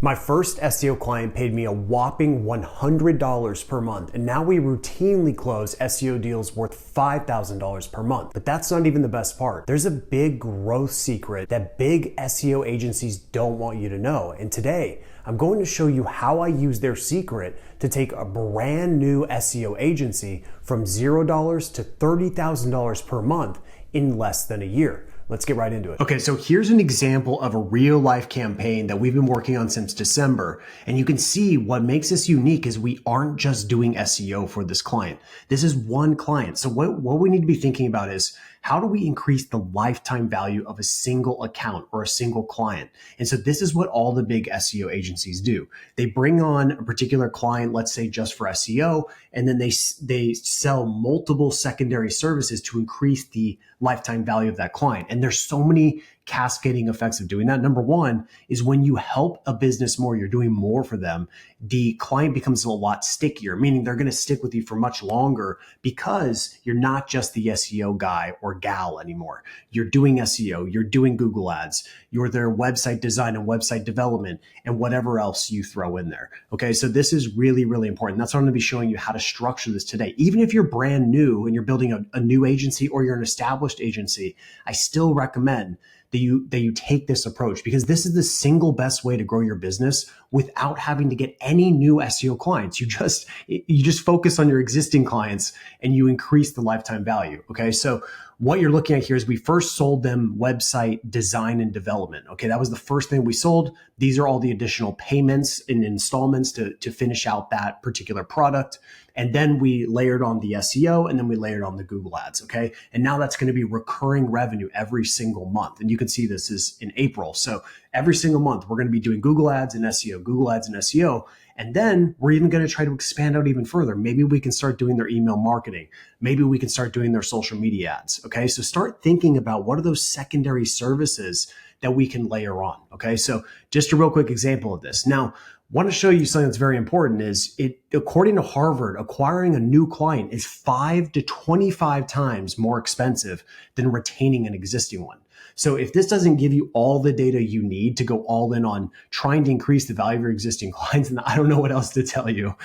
My first SEO client paid me a whopping $100 per month, and now we routinely close SEO deals worth $5,000 per month. But that's not even the best part. There's a big growth secret that big SEO agencies don't want you to know. And today, I'm going to show you how I use their secret to take a brand new SEO agency from $0 to $30,000 per month in less than a year. Let's get right into it. Okay, so here's an example of a real life campaign that we've been working on since December. And you can see what makes this unique is we aren't just doing SEO for this client. This is one client. So what we need to be thinking about is how do we increase the lifetime value of a single account or a single client? And so this is what all the big SEO agencies do. They bring on a particular client, let's say just for SEO, and then they sell multiple secondary services to increase the lifetime value of that client. And there's so many cascading effects of doing that. Number one is when you help a business more, you're doing more for them, the client becomes a lot stickier, meaning they're going to stick with you for much longer because you're not just the SEO guy or gal anymore. You're doing SEO, you're doing Google ads, you're their website design and website development and whatever else you throw in there. Okay, so this is really, really important. That's why I'm going to be showing you how to structure this today. Even if you're brand new and you're building a new agency or you're an established agency, I still recommend that you take this approach because this is the single best way to grow your business without having to get any new SEO clients. You just focus on your existing clients and you increase the lifetime value. Okay. So what you're looking at here is we first sold them website design and development. Okay. That was the first thing we sold. These are all the additional payments and installments to finish out that particular product. And then we layered on the SEO and then we layered on the Google ads. Okay. And now that's going to be recurring revenue every single month. And you can see this is in April. So every single month, we're going to be doing Google ads and SEO, Google ads and SEO. And then we're even going to try to expand out even further. Maybe we can start doing their email marketing. Maybe we can start doing their social media ads. Okay. So start thinking about what are those secondary services that we can layer on. Okay. So just a real quick example of this. Now, want to show you something that's very important is according to Harvard, acquiring a new client is 5 to 25 times more expensive than retaining an existing one. So if this doesn't give you all the data you need to go all in on trying to increase the value of your existing clients, then I don't know what else to tell you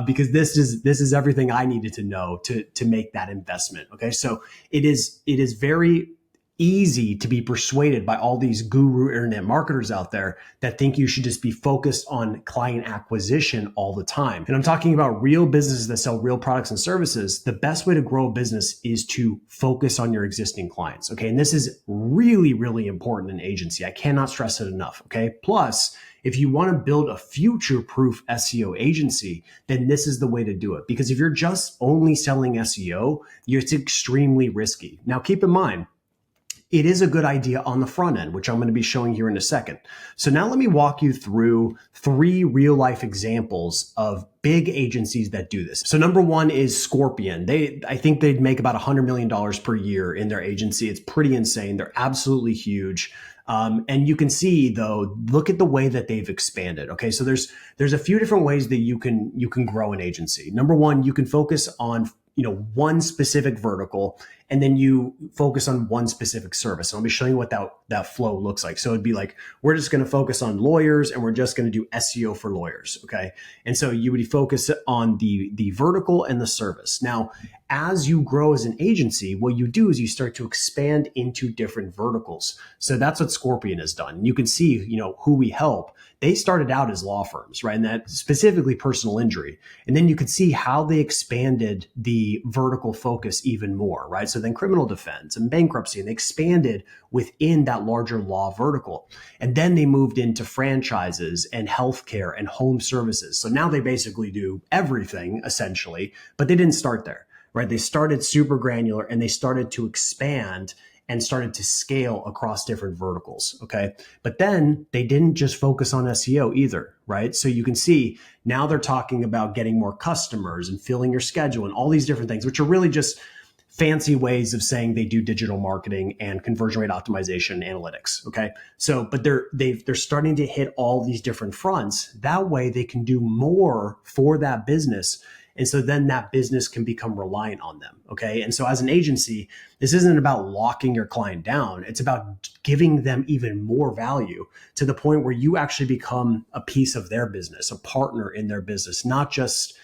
because this is everything I needed to know to make that investment. Okay, so it is very easy to be persuaded by all these guru internet marketers out there that think you should just be focused on client acquisition all the time. And I'm talking about real businesses that sell real products and services. The best way to grow a business is to focus on your existing clients. Okay. And this is really, really important in agency. I cannot stress it enough. Okay. Plus, if you want to build a future-proof SEO agency, then this is the way to do it. Because if you're just only selling SEO, it's extremely risky. Now, keep in mind, it is a good idea on the front end, which I'm going to be showing here in a second. So now let me walk you through 3 real life examples of big agencies that do this. So number one is Scorpion. I think they'd make about $100 million per year in their agency. It's pretty insane. They're absolutely huge. And you can see though, look at the way that they've expanded. Okay. So there's a few different ways that you can grow an agency. Number one, you can focus on one specific vertical, and then you focus on one specific service. And I'll be showing you what that flow looks like. So it'd be like, we're just going to focus on lawyers and we're just going to do SEO for lawyers. Okay. And so you would focus on the vertical and the service. Now, as you grow as an agency, what you do is you start to expand into different verticals. So that's what Scorpion has done. You can see, who we help. They started out as law firms, right? And that specifically personal injury. And then you could see how they expanded the vertical focus even more, right? So then criminal defense and bankruptcy, and they expanded within that larger law vertical. And then they moved into franchises and healthcare and home services. So now they basically do everything essentially, but they didn't start there, right? They started super granular and they started to expand and started to scale across different verticals. Okay. But then they didn't just focus on SEO either, right? So you can see now they're talking about getting more customers and filling your schedule and all these different things, which are really just fancy ways of saying they do digital marketing and conversion rate optimization analytics. Okay. So, but they're starting to hit all these different fronts. That way they can do more for that business And so then that business can become reliant on them. Okay. And so as an agency, this isn't about locking your client down. It's about giving them even more value to the point where you actually become a piece of their business, a partner in their business, not just,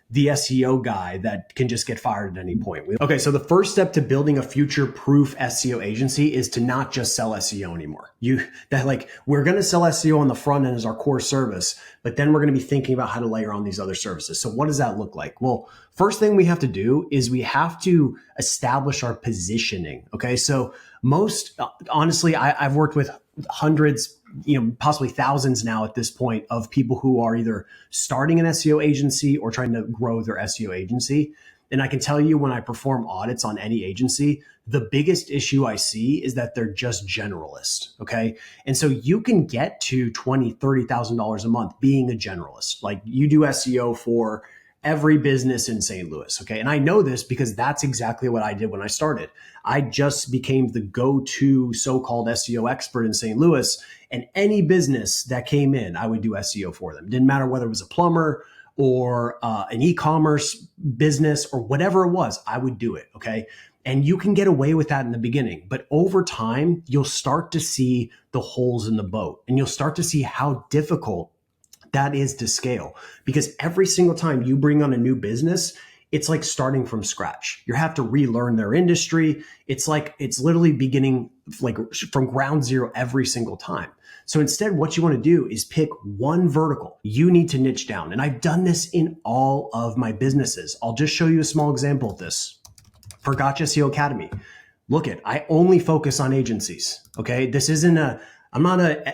the SEO guy that can just get fired at any point. Okay, so the first step to building a future-proof SEO agency is to not just sell SEO anymore. We're going to sell SEO on the front end as our core service, but then we're going to be thinking about how to layer on these other services. So what does that look like? Well, first thing we have to do is we have to establish our positioning. Okay, so honestly, I've worked with hundreds, possibly thousands now at this point of people who are either starting an SEO agency or trying to grow their SEO agency. And I can tell you, when I perform audits on any agency, the biggest issue I see is that they're just generalist. Okay. And so you can get to $20,000, $30,000 a month being a generalist. Like, you do SEO for every business in St. Louis. Okay. And I know this because that's exactly what I did when I started. I just became the go-to so-called SEO expert in St. Louis, and any business that came in, I would do SEO for them. Didn't matter whether it was a plumber or an e-commerce business or whatever it was, I would do it. Okay. And you can get away with that in the beginning, but over time, you'll start to see the holes in the boat, and you'll start to see how difficult that is to scale, because every single time you bring on a new business, it's like starting from scratch. You have to relearn their industry. It's literally beginning from ground zero every single time. So instead, what you want to do is pick one vertical. You need to niche down. And I've done this in all of my businesses. I'll just show you a small example of this. For Gotcha SEO Academy, I only focus on agencies. Okay. I'm not a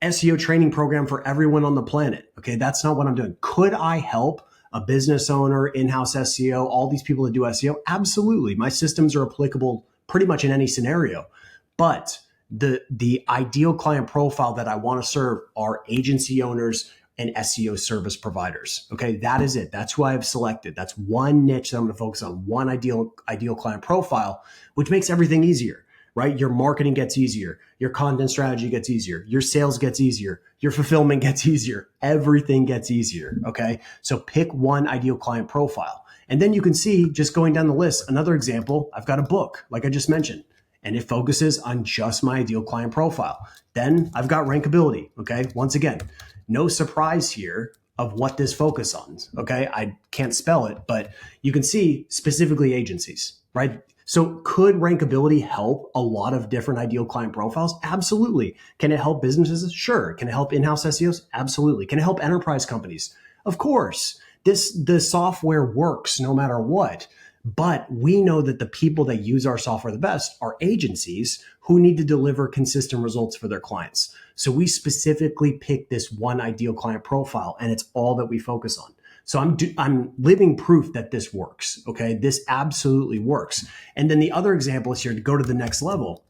SEO training program for everyone on the planet. Okay. That's not what I'm doing. Could I help a business owner, in-house SEO, all these people that do SEO? Absolutely. My systems are applicable pretty much in any scenario. But the ideal client profile that I want to serve are agency owners and SEO service providers. Okay, that is it. That's who I've selected. That's one niche that I'm going to focus on, one ideal client profile, which makes everything easier, right? Your marketing gets easier. Your content strategy gets easier. Your sales gets easier. Your fulfillment gets easier. Everything gets easier. Okay, so pick one ideal client profile. And then you can see, just going down the list, another example, I've got a book, like I just mentioned, and it focuses on just my ideal client profile. Then I've got rankability. Okay, once again, no surprise here of what this focus on. Okay, I can't spell it, but you can see specifically agencies, right? So could rankability help a lot of different ideal client profiles? Absolutely. Can it help businesses? Sure. Can it help in-house SEOs? Absolutely. Can it help enterprise companies? Of course. The software works no matter what. But we know that the people that use our software the best are agencies who need to deliver consistent results for their clients. So we specifically pick this one ideal client profile, and it's all that we focus on. So I'm living proof that this works. Okay, this absolutely works. And then the other example is here to go to the next level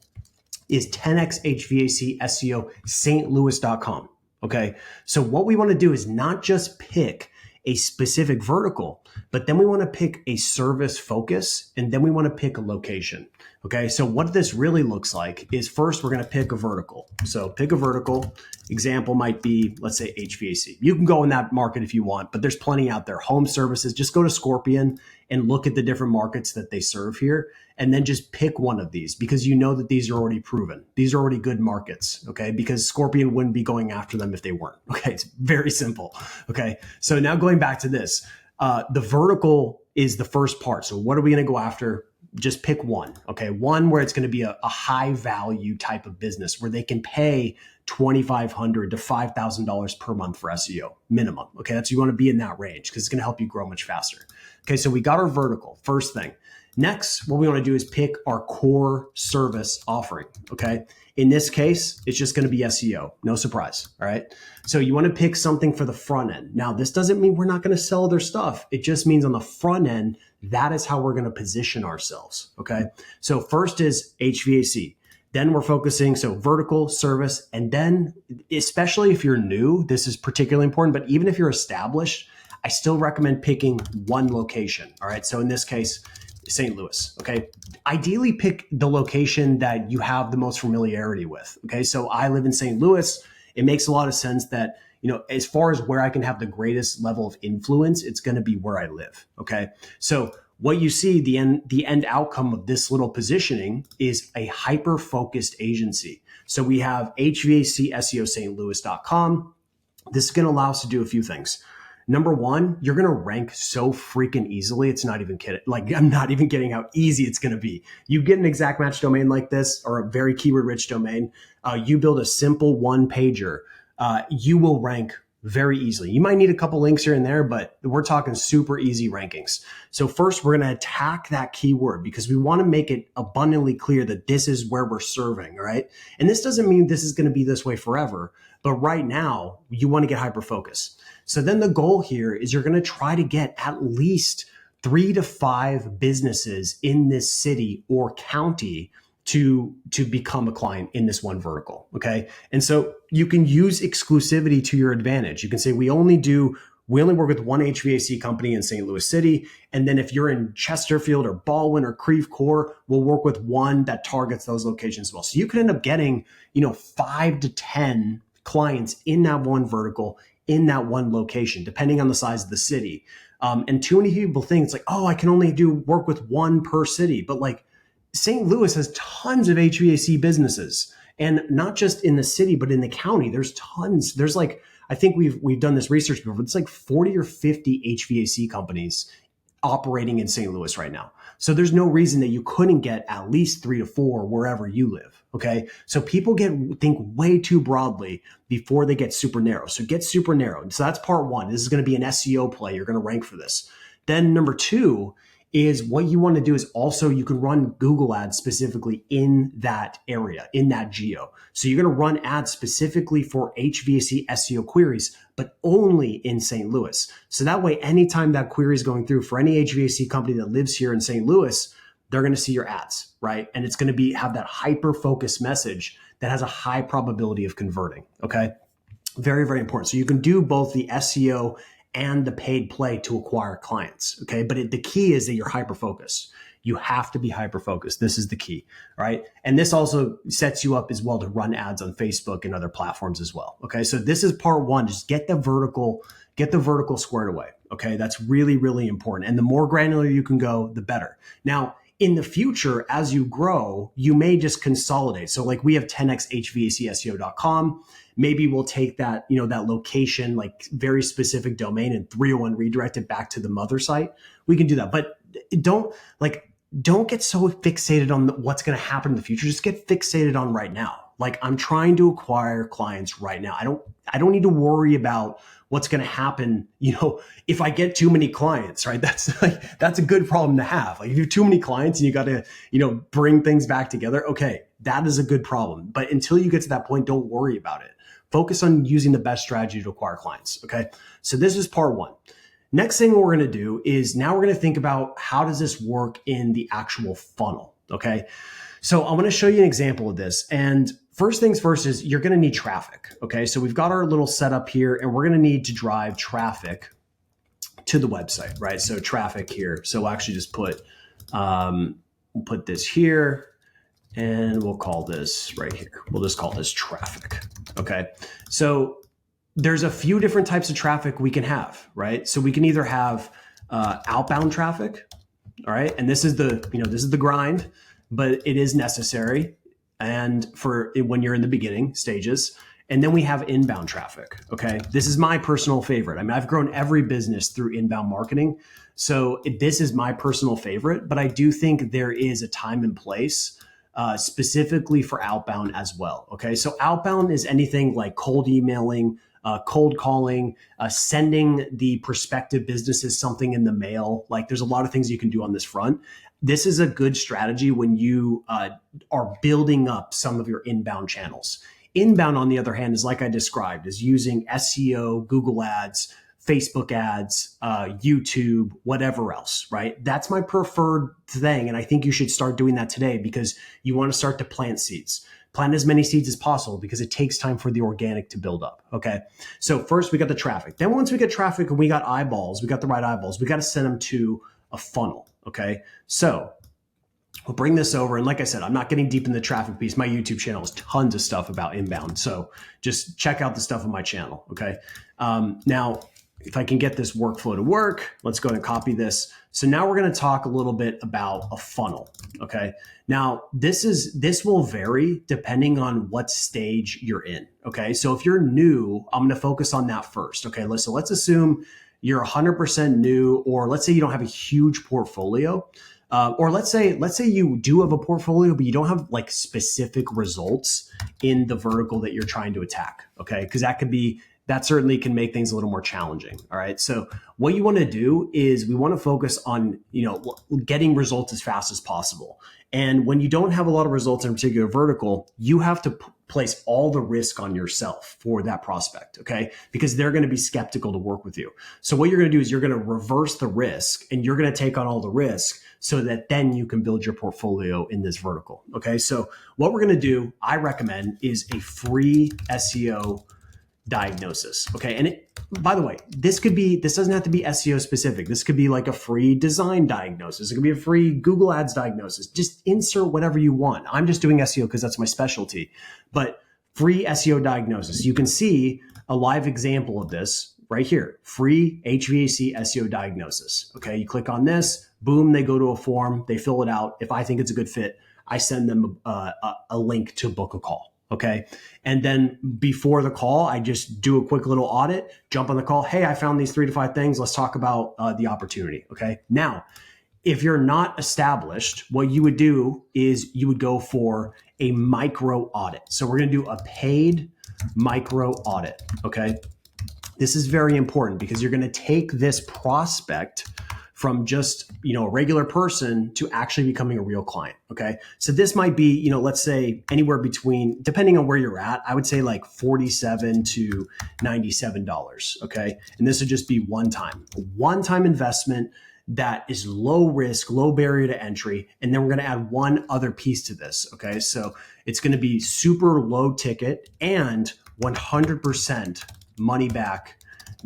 is 10x HVAC SEO stlouis.com. Okay, so what we want to do is not just pick a specific vertical, but then we want to pick a service focus, and then we want to pick a location. Okay, so what this really looks like is, first we're going to pick a vertical. So pick a vertical. Example might be, let's say, HVAC. You can go in that market if you want, but there's plenty out there. Home services, just go to Scorpion and look at the different markets that they serve here, and then just pick one of these, because you know that these are already proven. These are already good markets, okay? Because Scorpion wouldn't be going after them if they weren't, okay? It's very simple, okay? So now going back to this, the vertical is the first part. So what are we going to go after? Just pick one, okay? One where it's going to be a high value type of business where they can pay $2,500 to $5,000 per month for SEO minimum. Okay, that's, you want to be in that range because it's going to help you grow much faster. Okay, so we got our vertical, first thing. Next, what we want to do is pick our core service offering. Okay, in this case, it's just going to be SEO. No surprise. All right. So you want to pick something for the front end. Now, this doesn't mean we're not going to sell their stuff. It just means on the front end, that is how we're going to position ourselves. Okay. So first is HVAC. Then we're focusing, so vertical, service, and then especially if you're new, this is particularly important, but even if you're established, I still recommend picking one location. All right. So in this case, St. Louis. Okay. Ideally pick the location that you have the most familiarity with. Okay. So I live in St. Louis. It makes a lot of sense that, as far as where I can have the greatest level of influence, it's going to be where I live. Okay. So what you see, the end outcome of this little positioning is a hyper focused agency. So we have HVACSEOSt.Louis.com. This is going to allow us to do a few things. Number one, you're going to rank so freaking easily. It's not even kidding. Like, I'm not even kidding how easy it's going to be. You get an exact match domain like this, or a very keyword rich domain. You build a simple one pager. You will rank very easily. You might need a couple links here and there, but we're talking super easy rankings. So first, we're going to attack that keyword because we want to make it abundantly clear that this is where we're serving, right? And this doesn't mean this is going to be this way forever, but right now you want to get hyper focused. So then the goal here is you're going to try to get at least 3 to 5 businesses in this city or county to become a client in this one vertical. Okay. And so you can use exclusivity to your advantage. You can say, we only work with one HVAC company in St. Louis City. And then if you're in Chesterfield or Baldwin or Creve Coeur, we'll work with one that targets those locations as well. So you could end up getting, 5 to 10 clients in that one vertical, in that one location, depending on the size of the city. And too many people think it's like, oh, I can only work with one per city. But like, St. Louis has tons of HVAC businesses, and not just in the city, but in the county. There's tons. There's like, I think we've done this research before, but it's like 40 or 50 HVAC companies operating in St. Louis right now. So there's no reason that you couldn't get at least 3 to 4 wherever you live. Okay. So people think way too broadly before they get super narrow. So get super narrow. So that's part one. This is going to be an SEO play. You're going to rank for this. Then number two is what you want to do is also you can run Google ads specifically in that area, in that geo. So you're going to run ads specifically for HVAC SEO queries, but only in St. Louis. So that way, anytime that query is going through for any HVAC company that lives here in St. Louis, they're going to see your ads, right? And it's going to have that hyper-focused message that has a high probability of converting, okay? Very, very important. So you can do both the SEO and the paid play to acquire clients. Okay. But the key is that you're hyper-focused. You have to be hyper-focused. This is the key. Right. And this also sets you up as well to run ads on Facebook and other platforms as well. Okay. So this is part one. Just get the vertical squared away. Okay. That's really, really important. And the more granular you can go, the better. Now, in the future, as you grow, you may just consolidate. So like we have 10xHVACSEO.com. Maybe we'll take that, that location, like very specific domain, and 301 redirect it back to the mother site. We can do that. But don't get so fixated on what's going to happen in the future. Just get fixated on right now. Like, I'm trying to acquire clients right now. I don't need to worry about what's going to happen, if I get too many clients, right? That's a good problem to have. Like, if you have too many clients and you got to, bring things back together, okay, that is a good problem. But until you get to that point, don't worry about it. Focus on using the best strategy to acquire clients, okay? So this is part one. Next thing we're going to do is now we're going to think about how does this work in the actual funnel, okay? So I'm going to show you an example of this. And first things first is you're going to need traffic, okay? So we've got our little setup here, and we're going to need to drive traffic to the website, right? So traffic here. So we'll actually just put this here, and we'll call this right here. We'll just call this traffic, okay? So there's a few different types of traffic we can have, right? So we can either have outbound traffic, all right? And this is the grind, but it is necessary, and for when you're in the beginning stages. And then we have inbound traffic, okay? This is my personal favorite. I mean, I've grown every business through inbound marketing. So this is my personal favorite, but I do think there is a time and place specifically for outbound as well, okay? So outbound is anything like cold emailing, cold calling, sending the prospective businesses something in the mail. Like, there's a lot of things you can do on this front. This is a good strategy when you are building up some of your inbound channels. Inbound, on the other hand, is like I described, is using SEO, Google ads, Facebook ads, YouTube, whatever else, right? That's my preferred thing. And I think you should start doing that today because you want to start to plant seeds. Plant as many seeds as possible because it takes time for the organic to build up, okay? So first we got the traffic. Then once we get traffic and we got eyeballs, we got the right eyeballs, we got to send them to a funnel, okay? So We'll bring this over. And like I said, I'm not getting deep in the traffic piece. My YouTube channel has tons of stuff about inbound. So just check out the stuff on my channel. Okay. Now, if I can get this workflow to work, let's go ahead and copy this. So now we're going to talk a little bit about a funnel. Okay. Now this will vary depending on what stage you're in. Okay. So if you're new, I'm going to focus on that first. Okay. So let's assume you're 100% new, or let's say you don't have a huge portfolio. Or let's say you do have a portfolio, but you don't have like specific results in the vertical that you're trying to attack. Okay. Because that certainly can make things a little more challenging. All right. So what you want to do is we want to focus on, getting results as fast as possible. And when you don't have a lot of results in a particular vertical, you have to place all the risk on yourself for that prospect. Okay. Because they're going to be skeptical to work with you. So what you're going to do is you're going to reverse the risk, and you're going to take on all the risk so that then you can build your portfolio in this vertical. Okay. So what we're going to do, I recommend, is a free SEO diagnosis. Okay. And by the way, this doesn't have to be SEO specific. This could be like a free design diagnosis. It could be a free Google Ads diagnosis. Just insert whatever you want. I'm just doing SEO because that's my specialty, but free SEO diagnosis. You can see a live example of this right here. Free HVAC SEO diagnosis. Okay. You click on this, boom, they go to a form, they fill it out. If I think it's a good fit, I send them a link to book a call. Okay. And then before the call, I just do a quick little audit, jump on the call. Hey, I found these 3 to 5 things. Let's talk about the opportunity. Okay. Now, if you're not established, what you would do is you would go for a micro audit. So we're going to do a paid micro audit. Okay. This is very important because you're going to take this prospect from just, a regular person to actually becoming a real client. Okay. So this might be, let's say anywhere between, depending on where you're at, I would say like $47 to $97. Okay. And this would just be one time investment that is low risk, low barrier to entry. And then we're going to add one other piece to this. Okay. So it's going to be super low ticket and 100% money back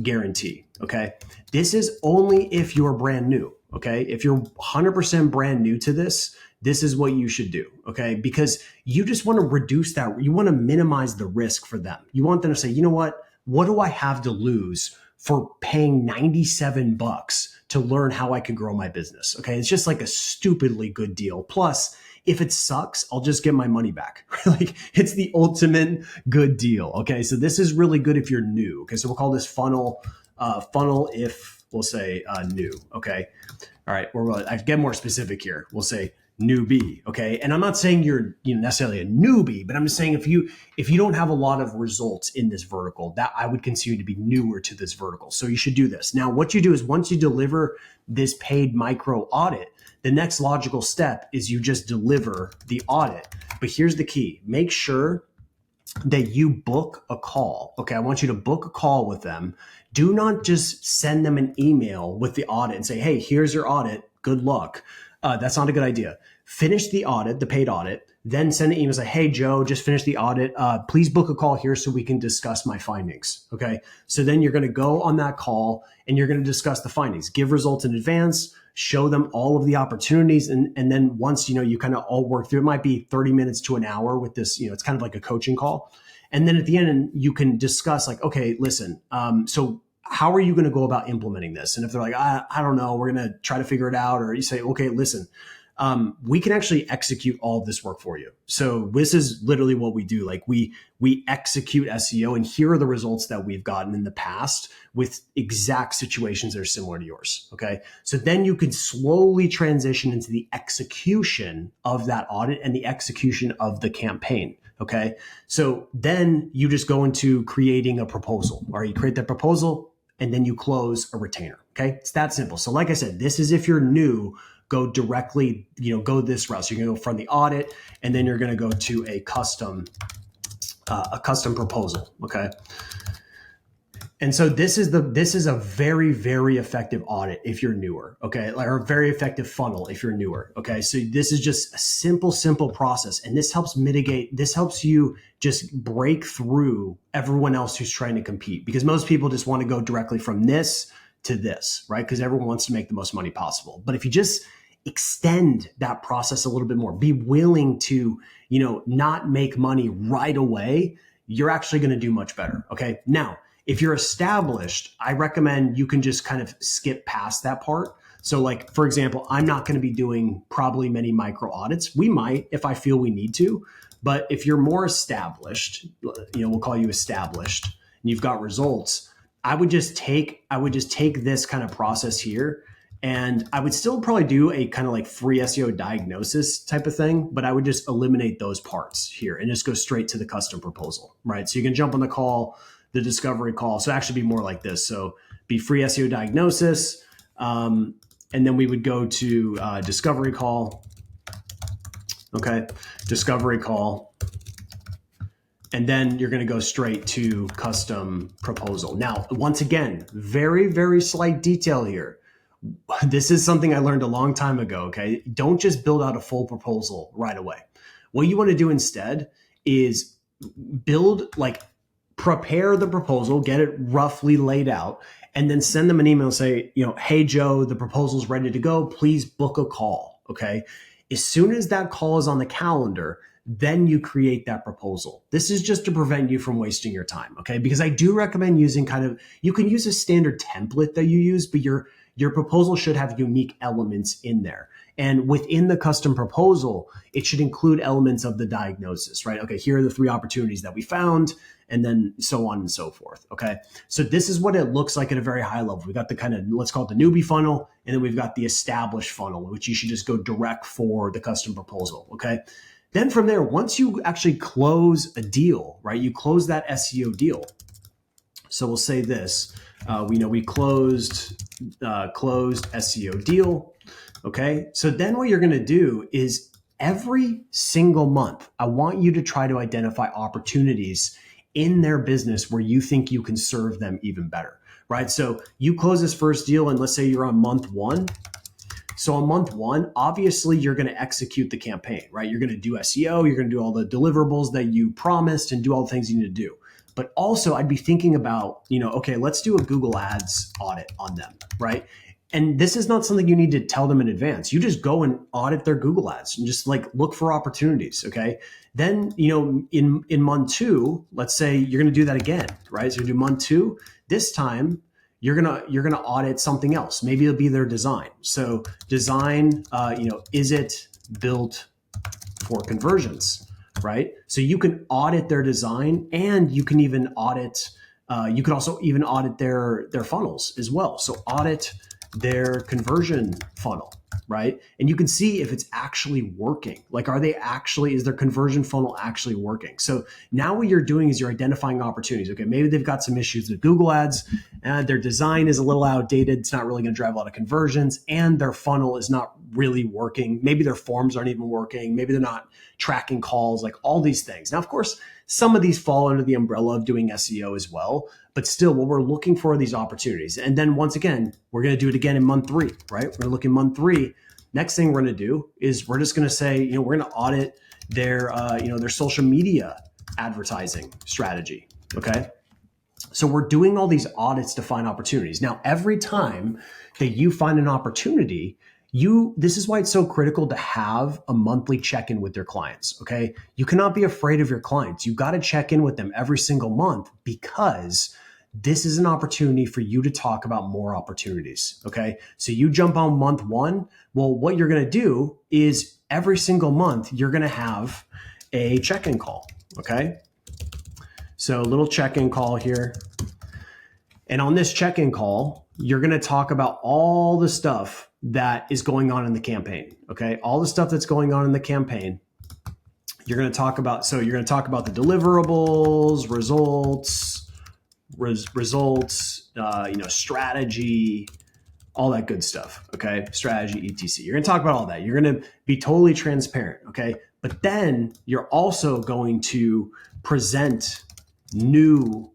guarantee. Okay. This is only if you're brand new. Okay. If you're 100% brand new to this, this is what you should do. Okay. Because you just want to reduce that. You want to minimize the risk for them. You want them to say, you know what do I have to lose for paying $97 to learn how I could grow my business? Okay. It's just like a stupidly good deal. Plus, if it sucks, I'll just get my money back. Like, it's the ultimate good deal. Okay. So this is really good if you're new. Okay. So we'll call this funnel if we'll say new. Okay. All right. I get more specific here. We'll say newbie. Okay. And I'm not saying you're necessarily a newbie, but I'm just saying if you don't have a lot of results in this vertical, that I would consider you to be newer to this vertical. So you should do this. Now, what you do is once you deliver this paid micro audit, the next logical step is you just deliver the audit. But here's the key. Make sure that you book a call. Okay. I want you to book a call with them. Do not just send them an email with the audit and say, hey, here's your audit. Good luck. That's not a good idea. Finish the audit, the paid audit, then send an email and say, hey, Joe, just finished the audit. Please book a call here so we can discuss my findings. Okay. So then you're going to go on that call and you're going to discuss the findings, give results in advance, show them all of the opportunities. And then once, you kind of all work through, it might be 30 minutes to an hour with this, it's kind of like a coaching call. And then at the end, you can discuss like, okay, listen, so how are you going to go about implementing this? And if they're like, I don't know, we're going to try to figure it out. Or you say, okay, listen, we can actually execute all of this work for you. So this is literally what we do. Like we execute SEO, and here are the results that we've gotten in the past with exact situations that are similar to yours. Okay. So then you can slowly transition into the execution of that audit and the execution of the campaign. Okay. So then you just go into creating a proposal, or you create that proposal and then you close a retainer. Okay. It's that simple. So like I said, this is if you're new, go directly, go this route. So you're going to go from the audit, and then you're going to go to a custom proposal. Okay. And so this is a very, very effective audit if you're newer. Okay. Or a very effective funnel if you're newer. Okay. So this is just a simple process. And this helps you just break through everyone else who's trying to compete, because most people just want to go directly from this to this, right? Because everyone wants to make the most money possible. But if you just extend that process a little bit more. Be willing to, not make money right away. You're actually going to do much better. Okay. Now, if you're established, I recommend you can just kind of skip past that part. So like, for example, I'm not going to be doing probably many micro audits. We might, if I feel we need to, but if you're more established, we'll call you established and you've got results, I would just take this kind of process here. And I would still probably do a kind of like free SEO diagnosis type of thing, but I would just eliminate those parts here and just go straight to the custom proposal, right? So you can jump on the call, the discovery call. So actually be more like this. So be free SEO diagnosis. And then we would go to discovery call. Okay. Discovery call. And then you're going to go straight to custom proposal. Now, once again, very, very slight detail here. This is something I learned a long time ago. Okay. Don't just build out a full proposal right away. What you want to do instead is prepare the proposal, get it roughly laid out, and then send them an email and say, hey, Joe, the proposal's ready to go. Please book a call. Okay. As soon as that call is on the calendar, then you create that proposal. This is just to prevent you from wasting your time. Okay. Because I do recommend using you can use a standard template that you use, but your proposal should have unique elements in there. And within the custom proposal, it should include elements of the diagnosis, right? Okay, here are the 3 opportunities that we found, and then so on and so forth, okay? So this is what it looks like at a very high level. We got the kind of, let's call it the newbie funnel, and then we've got the established funnel, which you should just go direct for the custom proposal, okay? Then from there, once you actually close a deal, right? You close that SEO deal. So we'll say this, we closed SEO deal. Okay. So then what you're going to do is every single month, I want you to try to identify opportunities in their business where you think you can serve them even better, right? So you close this first deal and let's say you're on month 1. So on month 1, obviously you're going to execute the campaign, right? You're going to do SEO, you're going to do all the deliverables that you promised and do all the things you need to do. But also I'd be thinking about, okay, let's do a Google Ads audit on them, right? And this is not something you need to tell them in advance. You just go and audit their Google Ads and just look for opportunities, okay? Then, in month 2, let's say you're going to do that again, right? So you do month 2. This time you're going to audit something else. Maybe it'll be their design. So design, is it built for conversions, right? So you can audit their design and you can even audit, you could also even audit their funnels as well. So audit their conversion funnel, right? And you can see if it's actually working. Is their conversion funnel actually working? So now what you're doing is you're identifying opportunities. Okay, maybe they've got some issues with Google Ads, and their design is a little outdated. It's not really going to drive a lot of conversions, and their funnel is not really working. Maybe their forms aren't even working. Maybe they're not tracking calls, all these things. Now, of course, some of these fall under the umbrella of doing SEO as well, but still what we're looking for are these opportunities. And then once again, we're going to do it again in month 3, right? We're going to look in month 3. Next thing we're going to do is we're just going to say, we're going to audit their social media advertising strategy. Okay. So we're doing all these audits to find opportunities. Now, every time that you find an opportunity, this is why it's so critical to have a monthly check-in with your clients. Okay. You cannot be afraid of your clients. You got to check in with them every single month because this is an opportunity for you to talk about more opportunities. Okay. So you jump on month 1. Well, what you're going to do is every single month, you're going to have a check-in call. Okay. So a little check-in call here. And on this check-in call, you're going to talk about all the stuff that is going on in the campaign. Okay. All the stuff that's going on in the campaign. You're going to talk about the deliverables, results, strategy, all that good stuff. Okay. Strategy, etc. You're going to talk about all that. You're going to be totally transparent. Okay. But then you're also going to present new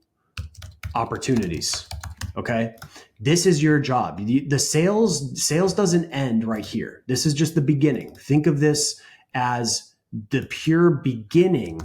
opportunities. Okay. This is your job. The sales doesn't end right here. This is just the beginning. Think of this as the pure beginning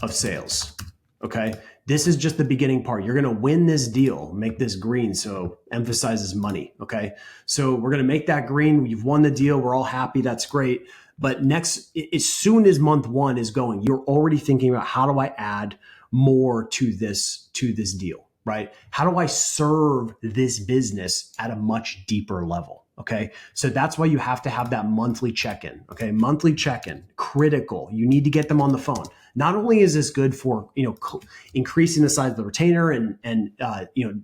of sales. Okay. This is just the beginning part. You're going to win this deal, make this green. So emphasizes money. Okay. So we're going to make that green. You've won the deal. We're all happy. That's great. But next, as soon as month one is going, you're already thinking about how do I add more to this deal, right? How do I serve this business at a much deeper level? Okay. So that's why you have to have that monthly check-in. Okay. Monthly check-in, critical. You need to get them on the phone. Not only is this good for, increasing the size of the retainer and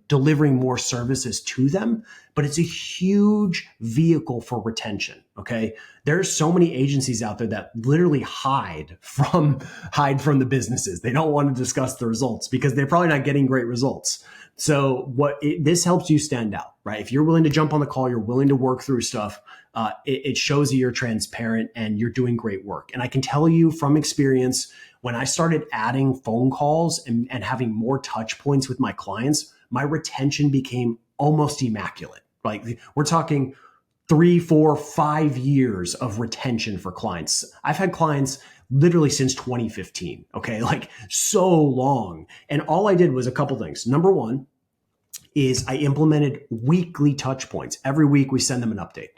delivering more services to them, but it's a huge vehicle for retention. Okay. There's so many agencies out there that literally hide from the businesses. They don't want to discuss the results because they're probably not getting great results. So this helps you stand out, right? If you're willing to jump on the call, you're willing to work through stuff. It shows that you're transparent and you're doing great work. And I can tell you from experience, when I started adding phone calls and having more touch points with my clients, my retention became almost immaculate. Like we're talking 3, 4, 5 years of retention for clients. I've had clients literally since 2015. Okay. Like so long. And all I did was a couple things. Number one is I implemented weekly touch points. Every week we send them an update.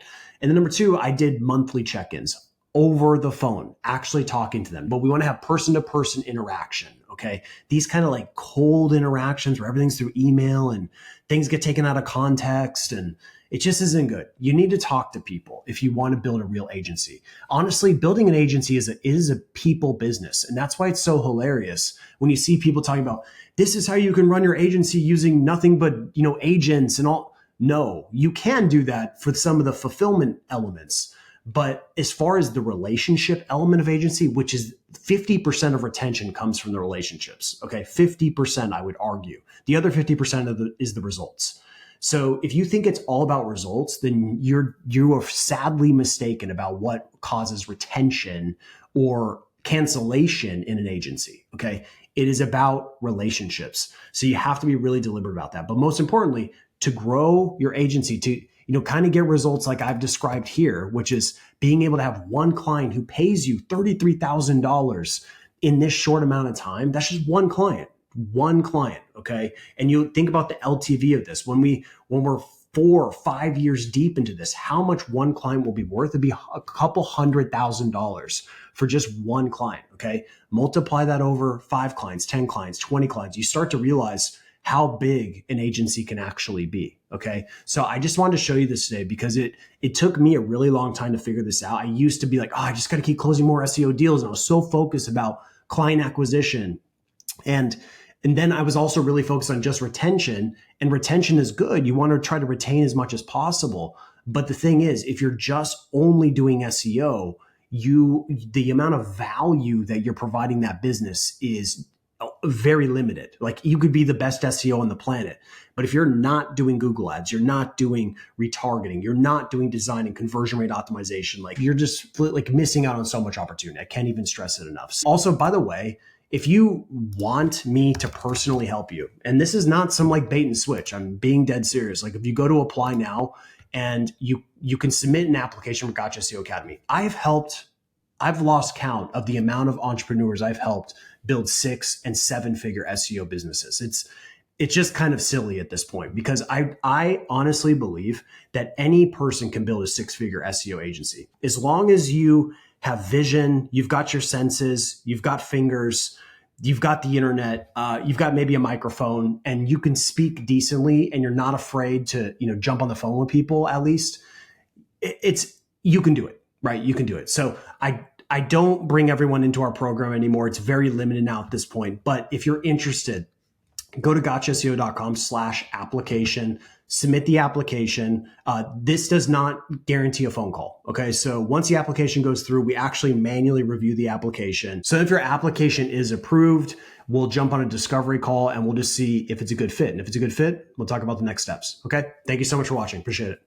And then number two, I did monthly check-ins over the phone, actually talking to them. But we want to have person-to-person interaction, okay? These kind of like cold interactions where everything's through email and things get taken out of context and it just isn't good. You need to talk to people if you want to build a real agency. Honestly, building an agency is a people business. And that's why it's so hilarious when you see people talking about, this is how you can run your agency using nothing but, agents and all. No, you can do that for some of the fulfillment elements. But as far as the relationship element of agency, which is 50% of retention comes from the relationships. Okay. 50%, I would argue. The other 50% is the results. So if you think it's all about results, then you are sadly mistaken about what causes retention or cancellation in an agency. Okay. It is about relationships. So you have to be really deliberate about that. But most importantly, to grow your agency, to kind of get results like I've described here, which is being able to have one client who pays you $33,000 in this short amount of time. That's just one client. Okay. And you think about the LTV of this when we're 4 or 5 years deep into this, how much one client will be worth. It'd be a couple $100,000 for just one client. Okay. Multiply that over 5 clients, 10 clients, 20 clients. You start to realize how big an agency can actually be. Okay. So I just wanted to show you this today because it took me a really long time to figure this out. I used to be like, I just got to keep closing more SEO deals. And I was so focused about client acquisition. And then I was also really focused on just retention, and retention is good. You want to try to retain as much as possible. But the thing is, if you're just only doing SEO, the amount of value that you're providing that business is very limited. Like you could be the best SEO on the planet, but if you're not doing Google ads, you're not doing retargeting, you're not doing design and conversion rate optimization, like you're just like missing out on so much opportunity. I can't even stress it enough. Also, by the way, if you want me to personally help you, and this is not some like bait and switch, I'm being dead serious. Like if you go to apply now and you can submit an application for Gotcha SEO Academy. I've lost count of the amount of entrepreneurs I've helped build 6 and 7 figure SEO businesses. It's just kind of silly at this point because I honestly believe that any person can build a 6-figure SEO agency. As long as you have vision, you've got your senses, you've got fingers, you've got the internet, you've got maybe a microphone, and you can speak decently and you're not afraid to, jump on the phone with people at least. You can do it, right? You can do it. So I don't bring everyone into our program anymore. It's very limited now at this point. But if you're interested, go to gotchaseo.com/application, submit the application. This does not guarantee a phone call. Okay. So once the application goes through, we actually manually review the application. So if your application is approved, we'll jump on a discovery call and we'll just see if it's a good fit. And if it's a good fit, we'll talk about the next steps. Okay. Thank you so much for watching. Appreciate it.